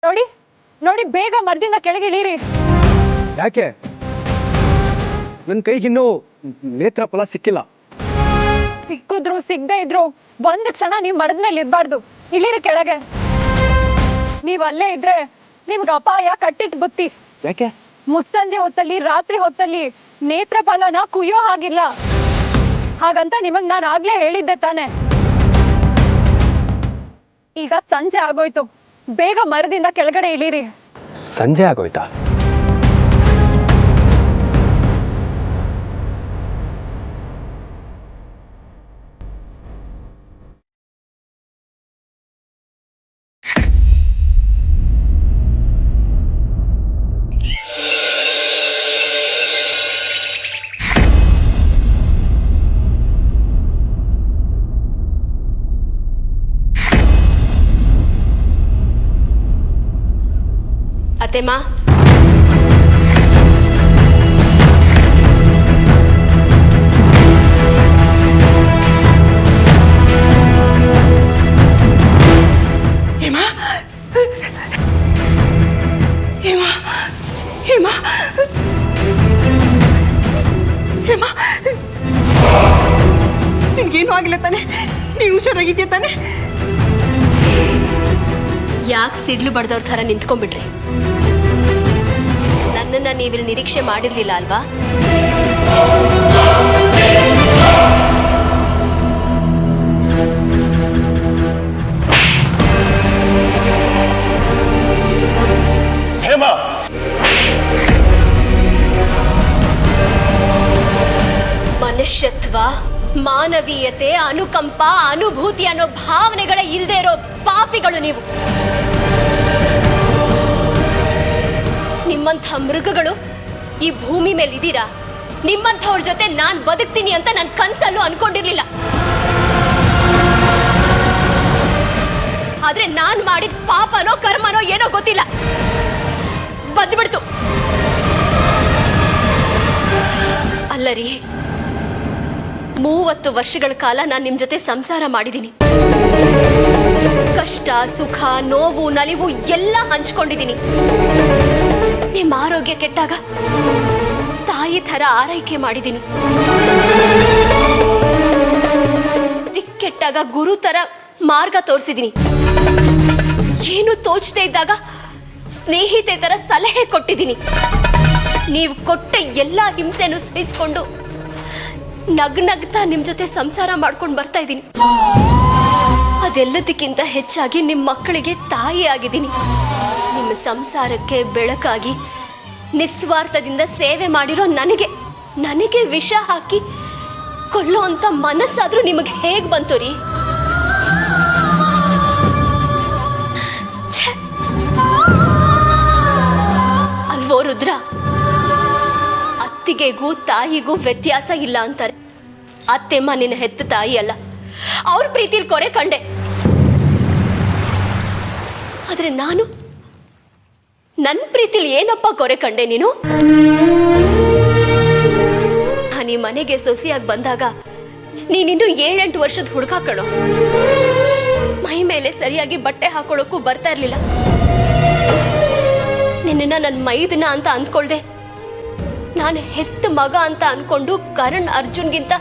ನೋಡಿ ನೋಡಿ, ಬೇಗ ಮರದಿಂದ ಕೆಳಗೆ ಇಳೀರಿ. ಯಾಕೆ? ನನ್ನ ಕೈಗಿನ್ನೂ ನೇತ್ರ ಫಲ ಸಿಕ್ಕಿಲ್ಲ. ಸಿಕ್ಕಿದ್ರು ಸಿಗದೆ ಇದ್ರು ಒಂದ್ ಕ್ಷಣ ನೀವು ಮರದ ಮೇಲೆ ಇರಬಾರ್ದು. ಇಳೀರಿ ಕೆಳಗೆ. ನೀವ್ ಅಲ್ಲೇ ಇದ್ರೆ ನಿಮ್ಗೆ ಅಪಾಯ ಕಟ್ಟಿಟ್ಟು ಬುತ್ತಿ. ಯಾಕೆ? ಮುಸ್ಸಂಜೆ ಹೊತ್ತಲ್ಲಿ ರಾತ್ರಿ ಹೊತ್ತಲ್ಲಿ ನೇತ್ರ ಫಲನ ಕುಯ್ಯೋ ಹಾಗಿಲ್ಲ. ಹಾಗಂತ ನಿಮಗ್ ನಾನು ಆಗ್ಲೇ ಹೇಳಿದ್ದೆ ತಾನೆ. ಈಗ ಸಂಜೆ ಆಗೋಯ್ತು, ಬೇಗ ಮರದಿಂದ ಕೆಳಗಡೆ ಇಳೀರಿ. ಸಂಜೆ ಆಗೋಯ್ತಾ? ಅತ್ತೆಮ್ಮ, ಹೇಮಾ, ಹೇಮಾ, ಹೇಮಾ, ಹೇಮಾ, ನಿನ್ಗೇನು ಆಗಿಲ್ಲ ತಾನೆ? ನೀನು ಹುಷಾರಾಗಿದ್ಯಾ ತಾನೆ? ಯಾಕೆ ಸಿಡ್ಲು ಬಡ್ದವ್ರ ಥರ ನಿಂತ್ಕೊಂಡ್ಬಿಟ್ರಿ? ನನ್ನನ್ನ ನೀವಿಲ್ಲಿ ನಿರೀಕ್ಷೆ ಮಾಡಿರ್ಲಿಲ್ಲ ಅಲ್ವಾ? ಹೇಮಾ, ಮನುಷ್ಯತ್ವ, ಮಾನವೀಯತೆ, ಅನುಕಂಪ, ಅನುಭೂತಿ ಅನ್ನೋ ಭಾವನೆಗಳೇ ಇಲ್ಲದೆ ಇರೋ ಪಾಪಿಗಳು ನೀವು. ನಿಮ್ಮಂಥ ಮೃಗಗಳು ಈ ಭೂಮಿ ಮೇಲೆ ಇದ್ದೀರಾ? ನಿಮ್ಮಂಥವ್ರ ಜೊತೆ ನಾನು ಬದುಕ್ತೀನಿ ಅಂತ ನನ್ನ ಕನಸಲ್ಲೂ ಅನ್ಕೊಂಡಿರ್ಲಿಲ್ಲ. ಆದ್ರೆ ನಾನು ಮಾಡಿದ ಪಾಪನೋ ಕರ್ಮನೋ ಏನೋ ಗೊತ್ತಿಲ್ಲ, ಬಂದ್ಬಿಡ್ತು. ಅಲ್ಲರಿ, 30 ವರ್ಷಗಳ ಕಾಲ ನಾನು ನಿಮ್ಮ ಜೊತೆ ಸಂಸಾರ ಮಾಡಿದ್ದೀನಿ. ಕಷ್ಟ, ಸುಖ, ನೋವು, ನಲಿವು ಎಲ್ಲ ಹಂಚ್ಕೊಂಡಿದ್ದೀನಿ. ನಿಮ್ಮ ಆರೋಗ್ಯ ಕೆಟ್ಟಾಗ ತಾಯಿ ಥರ ಆರೈಕೆ ಮಾಡಿದ್ದೀನಿ. ದಿಕ್ಕೆಟ್ಟಾಗ ಗುರು ಥರ ಮಾರ್ಗ ತೋರಿಸಿದ್ದೀನಿ. ಏನು ತೋಚದೇ ಇದ್ದಾಗ ಸ್ನೇಹಿತೆ ಥರ ಸಲಹೆ ಕೊಟ್ಟಿದ್ದೀನಿ. ನೀವು ಕೊಟ್ಟ ಎಲ್ಲ ಹಿಂಸೆನೂ ಸಹಿಸ್ಕೊಂಡು ನಗ್ನಗ್ತಾ ನಿಮ್ಮ ಜೊತೆ ಸಂಸಾರ ಮಾಡ್ಕೊಂಡು ಬರ್ತಾ ಇದ್ದೀನಿ. ಅದೆಲ್ಲದಕ್ಕಿಂತ ಹೆಚ್ಚಾಗಿ ನಿಮ್ಮ ಮಕ್ಕಳಿಗೆ ತಾಯಿ ಆಗಿದ್ದೀನಿ. ನಿಮ್ಮ ಸಂಸಾರಕ್ಕೆ ಬೆಳಕಾಗಿ ನಿಸ್ವಾರ್ಥದಿಂದ ಸೇವೆ ಮಾಡಿರೋ ನನಗೆ ವಿಷ ಹಾಕಿ ಕೊಲ್ಲೋ ಅಂತ ಮನಸ್ಸಾದ್ರೂ ನಿಮಗೆ ಹೇಗೆ ಬಂತು ರೀ? ಅಲ್ವೋ ರುದ್ರ, ಅತ್ತಿಗೆಗೂ ತಾಯಿಗೂ ವ್ಯತ್ಯಾಸ ಇಲ್ಲ ಅಂತಾರೆ. ಅತ್ತೆಮ್ಮ ನಿನ್ನ ಹೆತ್ತ ತಾಯಿ ಅಲ್ಲ, ಅವ್ರ ಪ್ರೀತಿಲಿ ಕೊರೆ ಕಂಡೆ. ಆದ್ರೆ ನಾನು ನನ್ನ ಪ್ರೀತಿಲಿ ಏನಪ್ಪ ಕೊರೆ ಕಂಡೆ ನೀನು? ಈ ಮನೆಗೆ ಸೊಸೆಯಾಗಿ ಬಂದಾಗ ನೀನಿನ್ನು 7-8 ವರ್ಷದ ಹುಡುಗ ಕಣೋ. ಮೈ ಮೇಲೆ ಸರಿಯಾಗಿ ಬಟ್ಟೆ ಹಾಕೊಳ್ಳೋಕ್ಕೂ ಬರ್ತಾ ಇರ್ಲಿಲ್ಲ. ನಿನ್ನ ನನ್ನ ಮೈದನ ಅಂತ ಅಂದ್ಕೊಳ್ದೆ ನಾನು ಹೆತ್ತ ಮಗ ಅಂತ ಅನ್ಕೊಂಡು ಕರಣ್ ಅರ್ಜುನ್ಗಿಂತ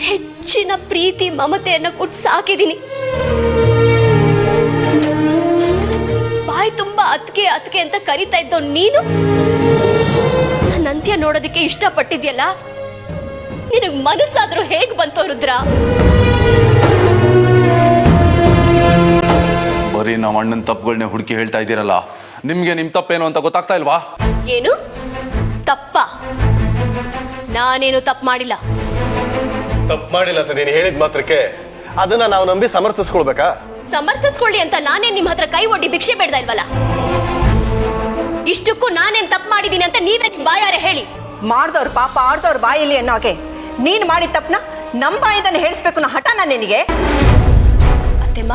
ಹೆಚ್ಚಿನ ಪ್ರೀತಿ ಮಮತೆಯನ್ನು ಕೊಟ್ಟು ಸಾಕಿದ್ದೀನಿ. ಬಾಯಿ ತುಂಬಾ ಅತ್ಕೆ ಅತ್ಕೆ ಅಂತ ಕರಿತಾ ಇದ್ದೋ ನೀನು ನನ್ನ ಅಂತ್ಯ ನೋಡೋದಕ್ಕೆ ಇಷ್ಟಪಟ್ಟಿದ್ಯಲ್ಲ, ನಿನಗೆ ಮನಸ್ಸಾದ್ರೂ ಹೇಗೆ ಬಂತೋ ರುದ್ರ? ಬರೀ ನಾವು ಅಣ್ಣನ ತಪ್ಪುಗಳನ್ನೇ ಹುಡುಕಿ ಹೇಳ್ತಾ ಇದ್ದೀರಲ್ಲ, ನಿಮ್ಗೆ ನಿಮ್ ತಪ್ಪೇನು ಅಂತ ಗೊತ್ತಾಗ್ತಾ ಇಲ್ವಾ? ಏನು ತಪ್ಪ? ನಾನೇನು ತಪ್ಪು ಮಾಡಿಲ್ಲ. ತಪ್ಪು ಮಾಡಿಲ್ಲ ಅಂತ ನೀನು ಹೇಳಿದ ಮಾತ್ರಕ್ಕೆ ಅದನ್ನ ನಾವು ನಂಬಿ ಸಮರ್ಥಿಸ್ಕೊಳ್ಬೇಕಾ? ಸಮರ್ಥಿಸ್ಕೊಳ್ಳಿ ಅಂತ ನಾನೇನ್ ನಿಮ್ಮ ಹತ್ರ ಕೈ ಒಡ್ಡಿ ಭಿಕ್ಷೆ ಬೇಡ್ದ ಇಲ್ವಲ್ಲ. ಇಷ್ಟಕ್ಕೂ ನಾನೇನ್ ತಪ್ಪು ಮಾಡಿದೀನಿ ಅಂತ ನೀವೇ ನಿಮ್ ಬಾಯಾರೆ ಹೇಳಿ. ಮಾಡ್ದವ್ರ ಪಾಪ ಆಡ್ದವ್ರ ಬಾಯಿಲಿ ಅನ್ನೋಕೆ ನೀನ್ ಮಾಡಿದ ತಪ್ಪನ ನಮ್ಮ ಬಾಯಿದನ್ನು ಹೇಳಿಸ್ಬೇಕು ಅನ್ನೋ ಹಠನ ನಿನಗೆ? ಅತ್ತೆಮ್ಮ,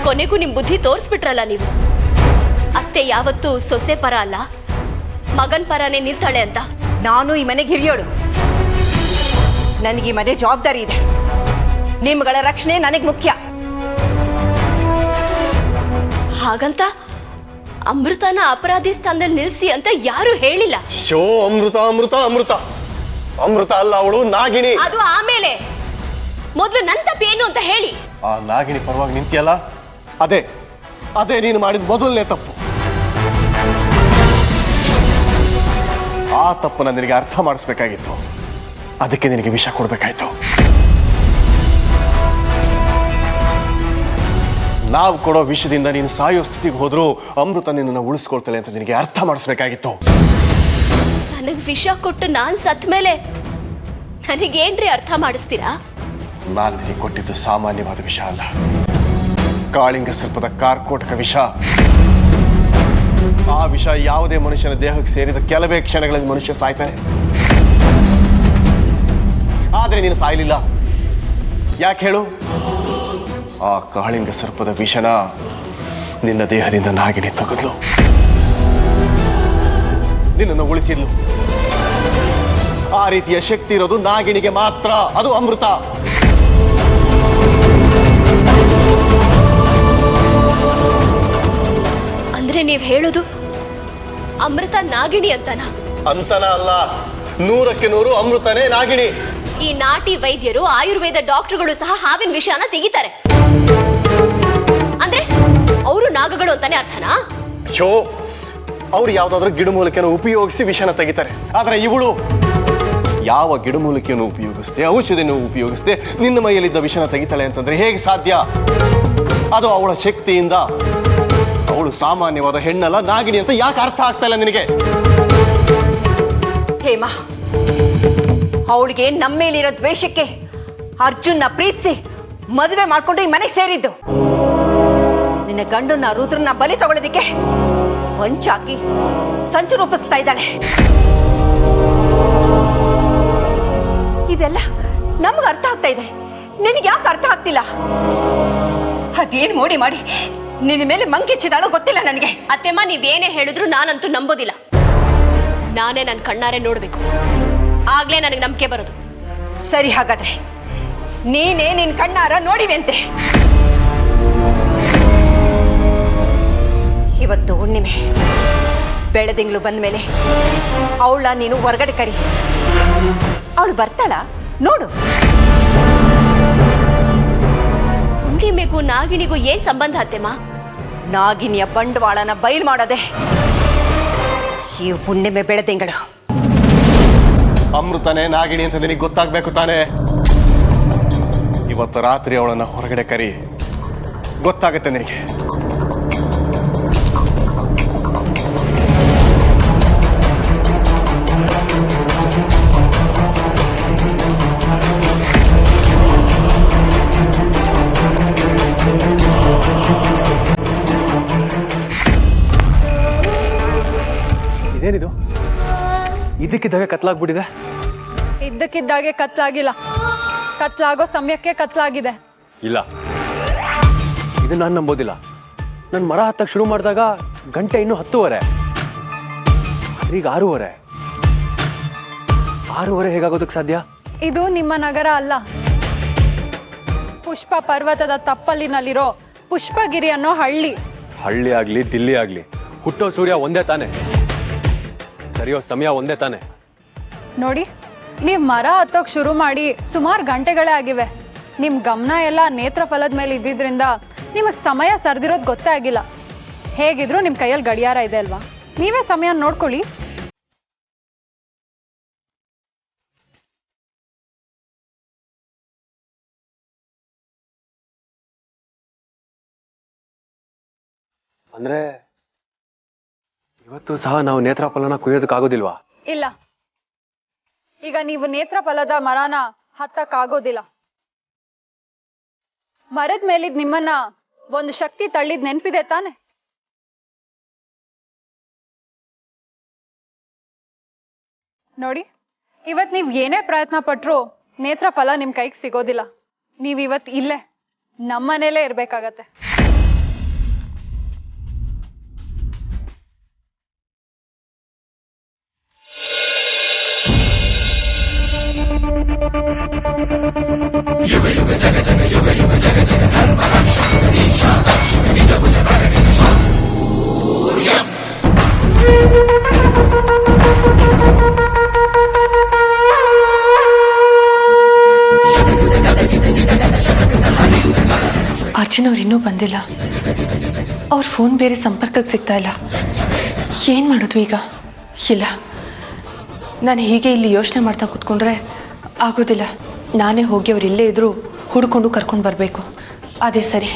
ಕೊನೆಗೂ ನಿಮ್ ಬುದ್ಧಿ ತೋರಿಸ್ಬಿಟ್ರಲ್ಲ ನೀವು. ಅತ್ತೆ ಯಾವತ್ತೂ ಸೊಸೆ ಪರ ಅಲ್ಲ, ಮಗನ್ ಪರನೇ ನಿಲ್ತಾಳೆ ಅಂತ. ನಾನು ಈ ಮನೆಗೆ ಹಿರಿಯೋಳು, ನನಗೆ ಈ ಮನೆ ಜವಾಬ್ದಾರಿ ಇದೆ. ನಿಮ್ಗಳ ರಕ್ಷಣೆ ನನಗೆ ಮುಖ್ಯ. ಹಾಗಂತ ಅಮೃತನ ಅಪರಾಧಿ ಸ್ಥಾನದಲ್ಲಿ ನಿಲ್ಲಿಸಿ ಅಂತ ಯಾರು ಹೇಳಿಲ್ಲ. ಶೋ ಅಮೃತ ಅಮೃತ ಅಮೃತ ಅಮೃತ ಅಲ್ಲ, ಅವಳು ನಾಗಿಣಿ. ಅದು ಆಮೇಲೆ. ಮೊದಲು ನನ್ನ ತಪ್ಪೇನು ಅಂತ ಹೇಳಿ. ಆ ನಾಗಿಣಿ ಪರವಾಗಿ ನಿಂತಿಯಲ್ಲ, ಅದೇ ಅದೇ ನೀನು ಮಾಡಿದ ಮೊದಲನೇ ತಪ್ಪು. ಆ ತಪ್ಪನ್ನ ನಿನಗೆ ಅರ್ಥ ಮಾಡಿಸ್ಬೇಕಾಗಿತ್ತು, ಅದಕ್ಕೆ ನಿನಗೆ ವಿಷ ಕೊಡ್ಬೇಕಾಯ್ತು. ನಾವು ಕೊಡೋ ವಿಷದಿಂದ ನೀನು ಸಾಯೋ ಸ್ಥಿತಿಗೆ ಹೋದ್ರೂ ಅಮೃತ ನಿನ್ನನ್ನು ಉಳಿಸ್ಕೊಳ್ತಾಳೆ ಅಂತ ನಿನಗೆ ಅರ್ಥ ಮಾಡಿಸ್ಬೇಕಾಗಿತ್ತು. ನನಗೆ ವಿಷ ಕೊಟ್ಟು ನಾನು ಸತ್ತ ಮೇಲೆ ನನಗೇನ್ರಿ ಅರ್ಥ ಮಾಡಿಸ್ತೀರಾ? ನಾನು ನಿನಗೆ ಕೊಟ್ಟಿದ್ದು ಸಾಮಾನ್ಯವಾದ ವಿಷ ಅಲ್ಲ, ಕಾಳಿಂಗ ಸರ್ಪದ ಕಾರ್ಕೋಟಕ ವಿಷ. ಆ ವಿಷ ಯಾವುದೇ ಮನುಷ್ಯನ ದೇಹಕ್ಕೆ ಸೇರಿದ ಕೆಲವೇ ಕ್ಷಣಗಳಲ್ಲಿ ಮನುಷ್ಯ ಸಾಯ್ತಾನೆ. ಆದರೆ ನೀನು ಸಾಯಲಿಲ್ಲ. ಯಾಕೆ ಹೇಳು? ಆ ಕಾಳಿಂಗ ಸರ್ಪದ ವಿಷನ ನಿನ್ನ ದೇಹದಿಂದ ನಾಗಿಣಿ ತೆಗೆದ್ಲು, ನಿನ್ನನ್ನು ಉಳಿಸಿದ್ಲು. ಆ ರೀತಿಯ ಶಕ್ತಿ ಇರೋದು ನಾಗಿಣಿಗೆ ಮಾತ್ರ, ಅದು ಅಮೃತ. ಅಂದ್ರೆ ನೀವ್ ಹೇಳೋದು ಅಮೃತ ನಾಗಿಣಿ ಅಂತನಾ? ಅಂತನ ಅಲ್ಲ, 100ಕ್ಕೆ 100 ಅಮೃತನೇ ನಾಗಿಣಿ. ಈ ನಾಟಿ ವೈದ್ಯರು, ಆಯುರ್ವೇದ ಡಾಕ್ಟರ್ಗಳು ಸಹ ಹಾವಿನ ವಿಷಯನ ತೆಗಿತಾರೆ. ಅಂದ್ರೆ ಅವರು ನಾಗಗಳು ಅಂತಾನೆ ಅರ್ಥನಾ? ಶೋ, ಅವ್ರು ಯಾವ್ದಾದ್ರು ಗಿಡಮೂಲಿಕೆಯನ್ನು ಉಪಯೋಗಿಸಿ ವಿಷನ ತೆಗಿತಾರೆ. ಆದ್ರೆ ಇವಳು ಯಾವ ಗಿಡಮೂಲಿಕೆಯನ್ನು ಉಪಯೋಗಿಸ್ತೆ, ಔಷಧಿಯನ್ನು ಉಪಯೋಗಿಸ್ತೆ ನಿನ್ನ ಮೈಯಲ್ಲಿದ್ದ ವಿಷನ ತೆಗಿತಾಳೆ ಅಂತಂದ್ರೆ ಹೇಗೆ ಸಾಧ್ಯ? ಅದು ಅವಳ ಶಕ್ತಿಯಿಂದ. ಅವಳು ಸಾಮಾನ್ಯವಾದ ಹೆಣ್ಣಲ್ಲ, ನಾಗಿಣಿ ಅಂತ ಯಾಕೆ ಅರ್ಥ ಆಗ್ತಾ ಇಲ್ಲ ನಿನಗೆ? ಹೇಮಾ, ಅವಳಿಗೆ ನಮ್ಮ ಮೇಲಿರೋ ದ್ವೇಷಕ್ಕೆ ಅರ್ಜುನ್ನ ಪ್ರೀತಿಸಿ ಮದುವೆ ಮಾಡ್ಕೊಂಡು ಈ ಮನೆಗೆ ಸೇರಿದ್ದು. ನಿನ್ನ ಗಂಡನ್ನ ರುದ್ರನ್ನ ಬಲಿ ತಗೊಳ್ಳೋದಿಕ್ಕೆ ವಂಚಾಕಿ ಸಂಚು ರೂಪಿಸ್ತಾ ಇದ್ದಾಳೆ. ಇದೆಲ್ಲ ನಮ್ಗೆ ಅರ್ಥ ಆಗ್ತಾ ಇದೆ, ನಿನಗೆ ಯಾಕೆ ಅರ್ಥ ಆಗ್ತಿಲ್ಲ? ಅದೇನು ಮೋಡಿ ಮಾಡಿ ನಿನ್ನ ಮೇಲೆ ಮಂಕಿಚ್ಚಿದಾಳೋ ಗೊತ್ತಿಲ್ಲ ನನಗೆ. ಅತ್ತೆಮ್ಮ, ನೀವೇನೇ ಹೇಳಿದ್ರು ನಾನಂತೂ ನಂಬೋದಿಲ್ಲ. ನಾನೇ ನನ್ನ ಕಣ್ಣಾರೆ ನೋಡ್ಬೇಕು, ಆಗ್ಲೇ ನನಗೆ ನಂಬಿಕೆ ಬರೋದು. ಸರಿ, ಹಾಗಾದ್ರೆ ನೀನೇ ನಿನ್ ಕಣ್ಣಾರ ನೋಡಿವೆಂತೆ. ಇವತ್ತು ಹುಣ್ಣಿಮೆ, ಬೆಳದಿಂಗಳು ಬಂದ ಮೇಲೆ ಅವಳ ನೀನು ಹೊರಗಡೆ ಕರಿ. ಅವಳು ಬರ್ತಾಳ ನೋಡು. ಹುಣ್ಣಿಮೆಗೂ ನಾಗಿಣಿಗೂ ಏನ್ ಸಂಬಂಧ ಅತ್ತೆಮ್ಮ? ನಾಗಿನಿಯ ಬಂಡವಾಳನ ಬಯಲು ಮಾಡೋದೆ ಈ ಹುಣ್ಣಿಮೆ ಬೆಳದಿಂಗಳು. ಅಮೃತನೇ ನಾಗಿಣಿ ಅಂತ ನಿನಗೆ ಗೊತ್ತಾಗ್ಬೇಕು ತಾನೇ. ಇವತ್ತು ರಾತ್ರಿ ಅವಳನ್ನ ಹೊರಗಡೆ ಕರಿ, ಗೊತ್ತಾಗುತ್ತೆ ನಿನಗೆ. ಇದೇನಿದು? ಇದಕ್ಕಿದ್ದಾಗೆ ಕತ್ಲಾಗ್ಬಿಟ್ಟಿದೆ. ಇದ್ದಕ್ಕಿದ್ದಾಗೆ ಕತ್ಲಾಗಿಲ್ಲ, ಕತ್ಲಾಗೋ ಸಮಯಕ್ಕೆ ಕತ್ಲಾಗಿದೆ. ಇಲ್ಲ, ಇದು ನಾನು ನಂಬೋದಿಲ್ಲ. ನಾನು ಮರ ಹತ್ತಕ್ಕೆ ಶುರು ಮಾಡಿದಾಗ ಗಂಟೆ ಇನ್ನೂ 10:30, ಈಗ 6:30. 6:30 ಹೇಗಾಗೋದಕ್ಕೆ ಸಾಧ್ಯ? ಇದು ನಿಮ್ಮ ನಗರ ಅಲ್ಲ, ಪುಷ್ಪ ಪರ್ವತದ ತಪ್ಪಲಿನಲ್ಲಿರೋ ಪುಷ್ಪಗಿರಿ ಅನ್ನೋ ಹಳ್ಳಿ. ಹಳ್ಳಿ ಆಗ್ಲಿ ದಿಲ್ಲಿ ಆಗ್ಲಿ, ಹುಟ್ಟೋ ಸೂರ್ಯ ಒಂದೇ ತಾನೆ, ಸರಿಯೋ ಸಮಯ ಒಂದೇ ತಾನೆ. ನೋಡಿ, ನೀವು ಮರ ಹತ್ತೋಕ್ ಶುರು ಮಾಡಿ ಸುಮಾರು ಗಂಟೆಗಳೇ ಆಗಿವೆ. ನಿಮ್ ಗಮನ ಎಲ್ಲ ನೇತ್ರ ಫಲದ ಮೇಲೆ ಇದ್ದಿದ್ರಿಂದ ನಿಮಗೆ ಸಮಯ ಸರ್ದಿರೋದು ಗೊತ್ತೇ ಆಗಿಲ್ಲ. ಹೇಗಿದ್ರು ನಿಮ್ ಕೈಯಲ್ಲಿ ಗಡಿಯಾರ ಇದೆ ಅಲ್ವಾ, ನೀವೇ ಸಮಯ ನೋಡ್ಕೊಳ್ಳಿ. ಅಂದ್ರೆ ಇವತ್ತು ಸಹ ನಾವು ನೇತ್ರ ಫಲನ ಕುಯ್ಯೋದಕ್ಕಾಗೋದಿಲ್ವಾ? ಇಲ್ಲ, ಈಗ ನೀವು ನೇತ್ರ ಫಲದ ಮರನ ಹತ್ತಕ್ಕಾಗೋದಿಲ್ಲ. ಮರದ ಮೇಲಿದ್ ನಿಮ್ಮನ್ನ ಒಂದು ಶಕ್ತಿ ತಳ್ಳಿದ್ ನೆನ್ಪಿದೆ ತಾನೆ? ನೋಡಿ, ಇವತ್ ನೀವ್ ಏನೇ ಪ್ರಯತ್ನ ಪಟ್ರು ನೇತ್ರ ಫಲ ನಿಮ್ ಕೈಗೆ ಸಿಗೋದಿಲ್ಲ. ನೀವ್ ಇವತ್ ಇಲ್ಲೇ ನಮ್ಮನೇಲೇ ಇರ್ಬೇಕಾಗತ್ತೆ. ಯುಗ ಯುಗ ಜಗ ಜಗ ಯುಗ ಯುಗ ಜಗ ಜಗ ಧರ್ಮ ರಕ್ಷಕ ಗಣೇಶ ಲಕ್ಷ್ಮಿ ನಿಜ ಭುಜ ಭರಣಿ ಅವ್ರ ಫೋನ್ ಬೇರೆ ಸಂಪರ್ಕಕ್ಕೆ ಸಿಗ್ತಾ ಇಲ್ಲ. ಏನು ಮಾಡೋದು ಈಗ? ಇಲ್ಲ, ನಾನು ಹೀಗೆ ಇಲ್ಲಿ ಯೋಚನೆ ಮಾಡ್ತಾ ಕೂತ್ಕೊಂಡ್ರೆ ಆಗೋದಿಲ್ಲ. ನಾನೇ ಹೋಗಿ ಅವ್ರು ಇಲ್ಲೇ ಇದ್ದರೂ ಹುಡ್ಕೊಂಡು ಕರ್ಕೊಂಡು ಬರಬೇಕು. ಅದೇ ಸರಿ.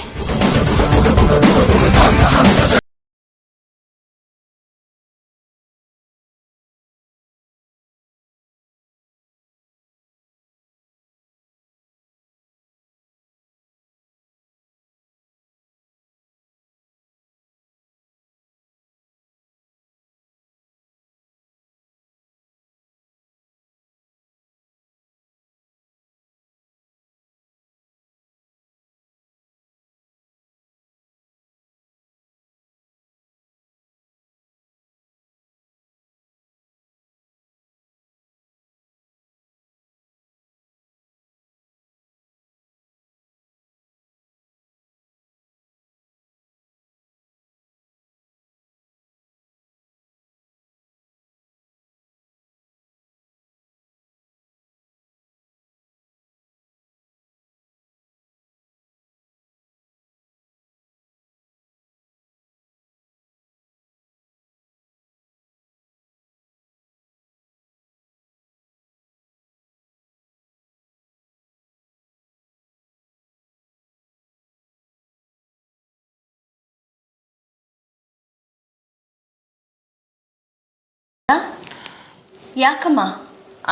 ಯಾಕಮ್ಮ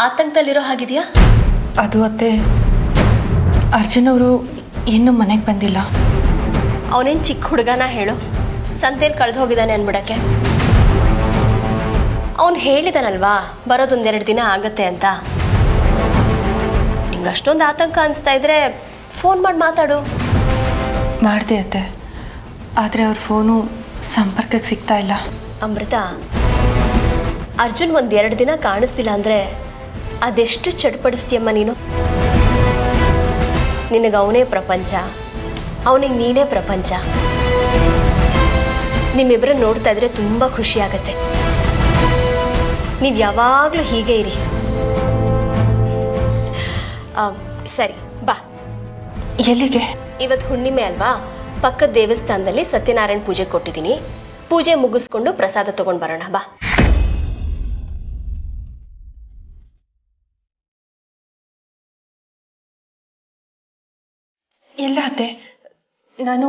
ಆತಂಕದಲ್ಲಿರೋ ಹಾಗಿದೆಯಾ? ಅದು ಅತ್ತೆ, ಅರ್ಜುನ್ ಅವರು ಇನ್ನೂ ಮನೆಗೆ ಬಂದಿಲ್ಲ. ಅವನೇನು ಚಿಕ್ಕ ಹುಡುಗನ ಹೇಳು, ಸಂತೇಲಿ ಕಳೆದು ಹೋಗಿದ್ದಾನೆ ಅನ್ಬಿಡಕ್ಕೆ. ಅವನು ಹೇಳಿದಾನಲ್ವಾ ಬರೋದೊಂದೆರಡು ದಿನ ಆಗತ್ತೆ ಅಂತ. ನಿಂಗೆ ಅಷ್ಟೊಂದು ಆತಂಕ ಅನಿಸ್ತಾ ಇದ್ರೆ ಫೋನ್ ಮಾಡಿ ಮಾತಾಡು. ಮಾಡಿದೆ ಅತ್ತೆ, ಆದರೆ ಅವ್ರ ಫೋನು ಸಂಪರ್ಕಕ್ಕೆ ಸಿಗ್ತಾ ಇಲ್ಲ. ಅಮೃತ, ಅರ್ಜುನ್ ಒಂದೆರಡು ದಿನ ಕಾಣಿಸ್ತಿಲ್ಲ ಅಂದರೆ ಅದೆಷ್ಟು ಚಡ್ಪಡಿಸ್ತೀಯಮ್ಮ ನೀನು. ನಿನಗೆ ಅವನೇ ಪ್ರಪಂಚ, ಅವನಿಗೆ ನೀನೇ ಪ್ರಪಂಚ. ನಿಮ್ಮಿಬ್ಬರನ್ನ ನೋಡ್ತಾ ಇದ್ರೆ ತುಂಬ ಖುಷಿ ಆಗತ್ತೆ. ನೀವು ಯಾವಾಗಲೂ ಹೀಗೆ ಇರಿ. ಸರಿ ಬಾ. ಎಲ್ಲಿಗೆ? ಇವತ್ತು ಹುಣ್ಣಿಮೆ ಅಲ್ವಾ, ಪಕ್ಕದ ದೇವಸ್ಥಾನದಲ್ಲಿ ಸತ್ಯನಾರಾಯಣ ಪೂಜೆ ಕೊಟ್ಟಿದ್ದೀನಿ. ಪೂಜೆ ಮುಗಿಸ್ಕೊಂಡು ಪ್ರಸಾದ ತಗೊಂಡು ಬರೋಣ ಬಾ. ಇಲ್ಲ ಅತ್ತೆ, ನಾನು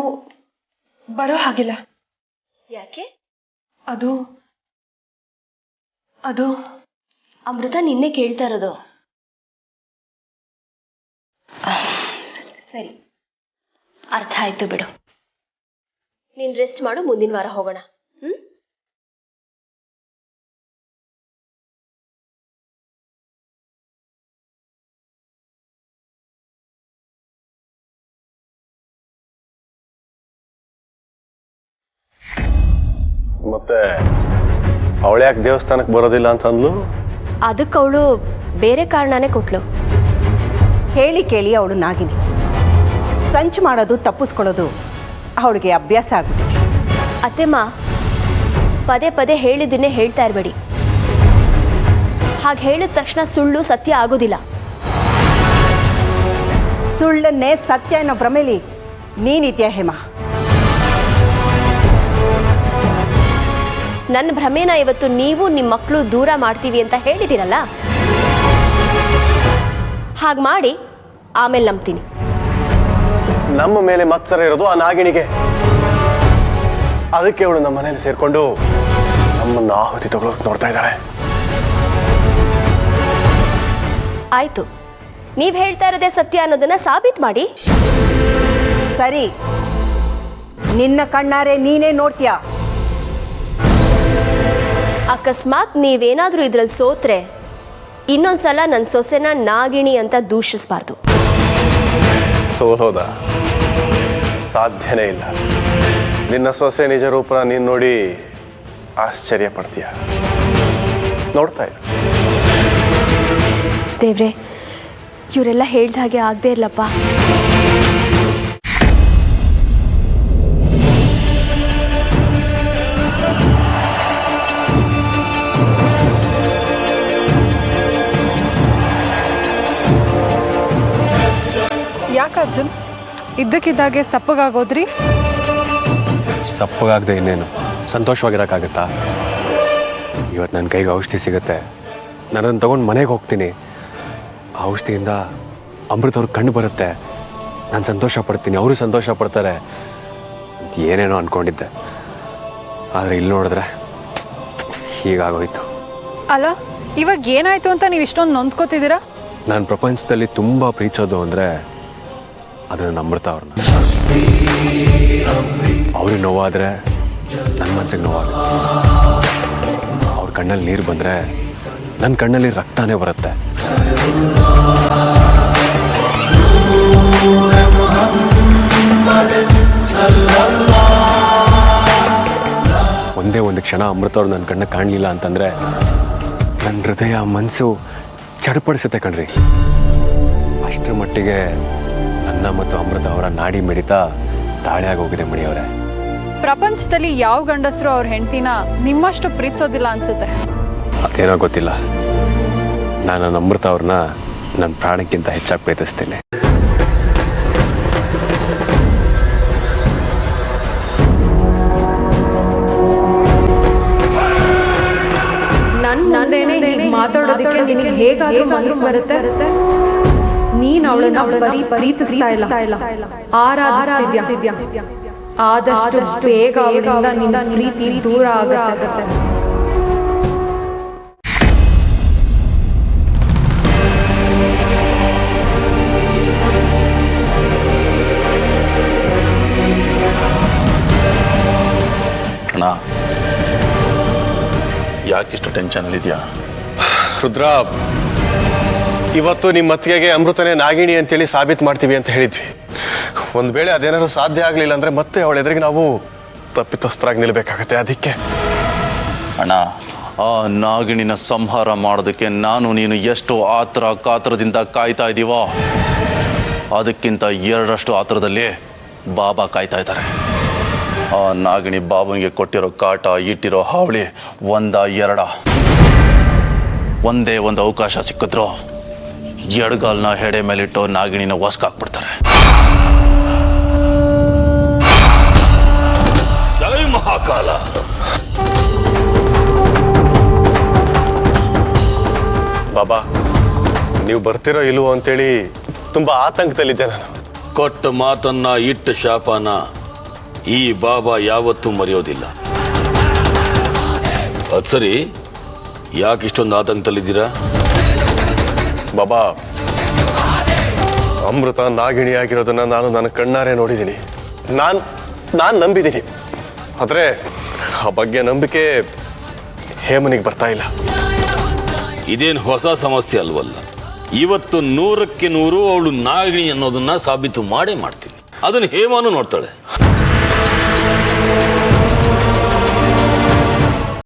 ಬರೋ ಹಾಗಿಲ್ಲ. ಯಾಕೆ? ಅದು ಅಮೃತ ನಿನ್ನೆ ಕೇಳ್ತಾ ಇರೋದು. ಸರಿ, ಅರ್ಥ ಆಯ್ತು ಬಿಡು. ನೀನು ರೆಸ್ಟ್ ಮಾಡು, ಮುಂದಿನ ವಾರ ಹೋಗೋಣ. ಮತ್ತೆ ಅವಳು ಯಾಕೆ ದೇವಸ್ಥಾನಕ್ಕೆ ಬರೋದಿಲ್ಲ ಅಂತಂದ್ಲು? ಅದಕ್ಕೆ ಅವಳು ಬೇರೆ ಕಾರಣನೇ ಕೊಟ್ಲು. ಹೇಳಿ ಕೇಳಿ ಅವಳು ನಾಗಿನಿ. ಸಂಚು ಮಾಡೋದು ತಪ್ಪಿಸ್ಕೊಳ್ಳೋದು ಅವಳಿಗೆ ಅಭ್ಯಾಸ ಆಗ್ಬಿಟ್ಟಿದೆ. ಅತ್ತೆಮ್ಮ, ಪದೇ ಪದೇ ಹೇಳಿದ್ದನ್ನೇ ಹೇಳ್ತಾ ಇರಬೇಡಿ. ಹಾಗೆ ಹೇಳಿದ ತಕ್ಷಣ ಸುಳ್ಳು ಸತ್ಯ ಆಗೋದಿಲ್ಲ. ಸುಳ್ಳನ್ನೇ ಸತ್ಯ ಅನ್ನೋ ಭ್ರಮೇಲಿ ನೀನಿದ್ಯಾ ಹೇಮಾ? ನನ್ನ ಭ್ರಮೆನ ಇವತ್ತು ನೀವು ನಿಮ್ಮ ಮಕ್ಕಳು ದೂರ ಮಾಡ್ತೀವಿ ಅಂತ ಹೇಳಿದ್ದೀರಲ್ಲ, ಹಾಗೆ ಮಾಡಿ ಆಮೇಲೆ ನಂಬ್ತೀನಿ. ನಮ್ಮ ಮೇಲೆ ಮತ್ಸರ ಇರೋದು ಆ ನಾಗಿಣಿಗೆ. ಅದಕ್ಕೆ ಅವಳು ನಮ್ಮ ಮನೇಲಿ ಸೇರ್ಕೊಂಡು ನಮ್ಮನ್ನು ಆಹುತಿ ತಗೊಳ್ಳೋಕೆ ನೋಡ್ತಾ ಇದ್ದಾಳೆ. ಆಯ್ತು, ನೀವು ಹೇಳ್ತಾ ಇರೋದೇ ಸತ್ಯ ಅನ್ನೋದನ್ನ ಸಾಬೀತು ಮಾಡಿ. ಸರಿ, ನಿನ್ನ ಕಣ್ಣಾರೆ ನೀನೇ ನೋಡ್ತೀಯಾ. ಅಕಸ್ಮಾತ್ ನೀವೇನಾದರೂ ಇದ್ರಲ್ಲಿ ಸೋತ್ರೆ ಇನ್ನೊಂದ್ಸಲ ನನ್ನ ಸೊಸೆನ ನಾಗಿಣಿ ಅಂತ ದೂಷಿಸಬಾರ್ದು. ಸೋಲೋದ ಸಾಧ್ಯನೇ ಇಲ್ಲ. ನಿನ್ನ ಸೊಸೆ ನಿಜ ರೂಪನ ನೀನು ನೋಡಿ ಆಶ್ಚರ್ಯ ಪಡ್ತೀಯ. ನೋಡ್ತಾ ಇರು. ದೇವ್ರೆ, ಇವರೆಲ್ಲ ಹೇಳ್ದ ಹಾಗೆ ಆಗದೆ ಇರ್ಲಪ್ಪ. ಯಾಕೆ ಅರ್ಜುನ್ ಇದ್ದಕ್ಕಿದ್ದಾಗೆ ಸಪ್ಪಗಾಗೋದ್ರಿ? ಸಪ್ಪಗಾಗದೆ ಇನ್ನೇನು ಸಂತೋಷವಾಗಿರೋಕ್ಕಾಗತ್ತಾ? ಇವತ್ತು ನನ್ನ ಕೈಗೆ ಔಷಧಿ ಸಿಗುತ್ತೆ, ನಾನು ಅದನ್ನು ತೊಗೊಂಡು ಮನೆಗೆ ಹೋಗ್ತೀನಿ. ಆ ಔಷಧಿಯಿಂದ ಅಮೃತ ಅವ್ರಿಗೆ ಕಣ್ಣು ಬರುತ್ತೆ, ನಾನು ಸಂತೋಷ ಪಡ್ತೀನಿ, ಅವರು ಸಂತೋಷ ಪಡ್ತಾರೆ ಅಂತ ಏನೇನೋ ಅಂದ್ಕೊಂಡಿದ್ದೆ. ಆದರೆ ಇಲ್ಲಿ ನೋಡಿದ್ರೆ ಹೀಗಾಗೋಯ್ತು. ಅಲ್ಲ, ಇವಾಗ ಏನಾಯ್ತು ಅಂತ ನೀವು ಇಷ್ಟೊಂದು ನೊಂದ್ಕೋತಿದ್ದೀರಾ? ನಾನು ಪ್ರಪಂಚದಲ್ಲಿ ತುಂಬ ಪ್ರೀತಿಸೋದು ಅಂದರೆ ಅದು ನನ್ನ ಅಮೃತ ಅವ್ರನ್ನ. ಅವ್ರಿಗೆ ನೋವಾದರೆ ನನ್ನ ಮನಸ್ಸಿಗೆ ನೋವಾಗುತ್ತೆ. ಅವ್ರ ಕಣ್ಣಲ್ಲಿ ನೀರು ಬಂದರೆ ನನ್ನ ಕಣ್ಣಲ್ಲಿ ರಕ್ತನೇ ಬರುತ್ತೆ. ಒಂದೇ ಒಂದು ಕ್ಷಣ ಅಮೃತ ಅವ್ರು ನನ್ನ ಕಣ್ಣ ಕಾಣಲಿಲ್ಲ ಅಂತಂದರೆ ನನ್ನ ಹೃದಯ ಮನಸ್ಸು ಚಡಪಡಿಸುತ್ತೆ ಕಣ್ರಿ. ಅಷ್ಟರ ಮಟ್ಟಿಗೆ ನನ್ನ ಮತ್ತು ಅಮೃತ ಅವರ ನಾಡಿ ಮಿಡಿತ ತಾಳೆ ಆಗೋಗಿದೆ ಮಣಿಯವರೇ. ಪ್ರಪಂಚದಲ್ಲಿ ಯಾವ ಗಂಡಸರು ಅವ್ರ ಹೆಂಡತಿನ ನಿಮ್ಮಷ್ಟು ಪ್ರೀತಿಸೋದಿಲ್ಲ ಅನ್ಸುತ್ತೆ. ಅದೇನೋ ಗೊತ್ತಿಲ್ಲ, ನಾನು ನನ್ನ ಅಮೃತ ಅವ್ರನ್ನ ನನ್ನ ಪ್ರಾಣಕ್ಕಿಂತ ಹೆಚ್ಚಾಗಿ ಪ್ರೀತಿಸ್ತೇನೆ. ಮಾತಾಡೋದಕ್ಕೆ ನಿನಗೆ ಹೇಗಾದ್ರೂ ಮನಸ್ಸು ಬರುತ್ತೆ? ನೀನ್ ಅವಳನ್ನ ಬರೀ ಪ್ರೀತಿಸ್ತಾ ಇಲ್ಲ, ಆರಾಧಿಸ್ತಿದ್ಯಾ. ಆದಷ್ಟು ಬೇಗ ಅವಳಿಂದ ನಿನ್ನ ಪ್ರೀತಿ ದೂರ ಆಗತ್ತೆ. ಅಣ್ಣ, ಯಾಕಿಷ್ಟು ಟೆನ್ಷನಲ್ಲಿದೆಯಾ? ರುದ್ರ, ಇವತ್ತು ನಿಮ್ಮ ಅತ್ತಿಗೆಗೆ ಅಮೃತನೇ ನಾಗಿಣಿ ಅಂತೇಳಿ ಸಾಬೀತು ಮಾಡ್ತೀವಿ ಅಂತ ಹೇಳಿದ್ವಿ. ಒಂದು ವೇಳೆ ಅದೇನಾದ್ರು ಸಾಧ್ಯ ಆಗಲಿಲ್ಲ ಅಂದರೆ ಮತ್ತೆ ಅವಳ ಎದುರಿಗೆ ನಾವು ತಪ್ಪಿತಸ್ಥರಾಗಿ ನಿಲ್ಲಬೇಕಾಗತ್ತೆ. ಅದಕ್ಕೆ ಅಣ್ಣ, ಆ ನಾಗಿಣಿನ ಸಂಹಾರ ಮಾಡೋದಕ್ಕೆ ನಾನು ನೀನು ಎಷ್ಟು ಕಾತರದಿಂದ ಕಾಯ್ತಾ ಇದ್ದೀವೋ ಅದಕ್ಕಿಂತ 2 ಆತರದಲ್ಲಿ ಬಾಬಾ ಕಾಯ್ತಾ ಇದ್ದಾರೆ. ಆ ನಾಗಿಣಿ ಬಾಬನಿಗೆ ಕೊಟ್ಟಿರೋ ಕಾಟ, ಇಟ್ಟಿರೋ ಹಾವಳಿ 1 2 ಒಂದೇ ಒಂದು ಅವಕಾಶ ಸಿಕ್ಕಿದ್ರು ಎಡಗಾಲ್ನ ಹೆಡೆ ಮೇಲಿಟ್ಟು ನಾಗಿಣಿನ ಹೊಸ್ಕಾಕ್ಬಿಡ್ತಾರೆ. ಜೈ ಮಹಾಕಾಲ. ಬಾಬಾ, ನೀವು ಬರ್ತಿರೋ ಇಲ್ವೋ ಅಂತೇಳಿ ತುಂಬಾ ಆತಂಕದಲ್ಲಿದ್ದೆ ನಾನು. ಕೊಟ್ಟ ಮಾತನ್ನ ಇಟ್ಟ ಶಾಪನ ಈ ಬಾಬಾ ಯಾವತ್ತೂ ಮರೆಯೋದಿಲ್ಲ. ಅದು ಸರಿ, ಯಾಕೆ ಇಷ್ಟೊಂದು ಆತಂಕದಲ್ಲಿದ್ದೀರಾ? ಬಾಬಾ, ಅಮೃತ ನಾಗಿಣಿ ಆಗಿರೋದನ್ನ ನಾನು ನನ್ನ ಕಣ್ಣಾರೆ ನೋಡಿದ್ದೀನಿ, ನಾನು ನಂಬಿದ್ದೀನಿ. ಆದರೆ ಆ ಬಗ್ಗೆ ನಂಬಿಕೆ ಹೇಮನಿಗೆ ಬರ್ತಾ ಇಲ್ಲ. ಇದೇನು ಹೊಸ ಸಮಸ್ಯೆ ಅಲ್ವಲ್ಲ. ಇವತ್ತು 100ಕ್ಕೆ 100 ಅವಳು ನಾಗಿಣಿ ಅನ್ನೋದನ್ನ ಸಾಬೀತು ಮಾಡೇ ಮಾಡ್ತೀನಿ. ಅದನ್ನು ಹೇಮನು ನೋಡ್ತಾಳೆ.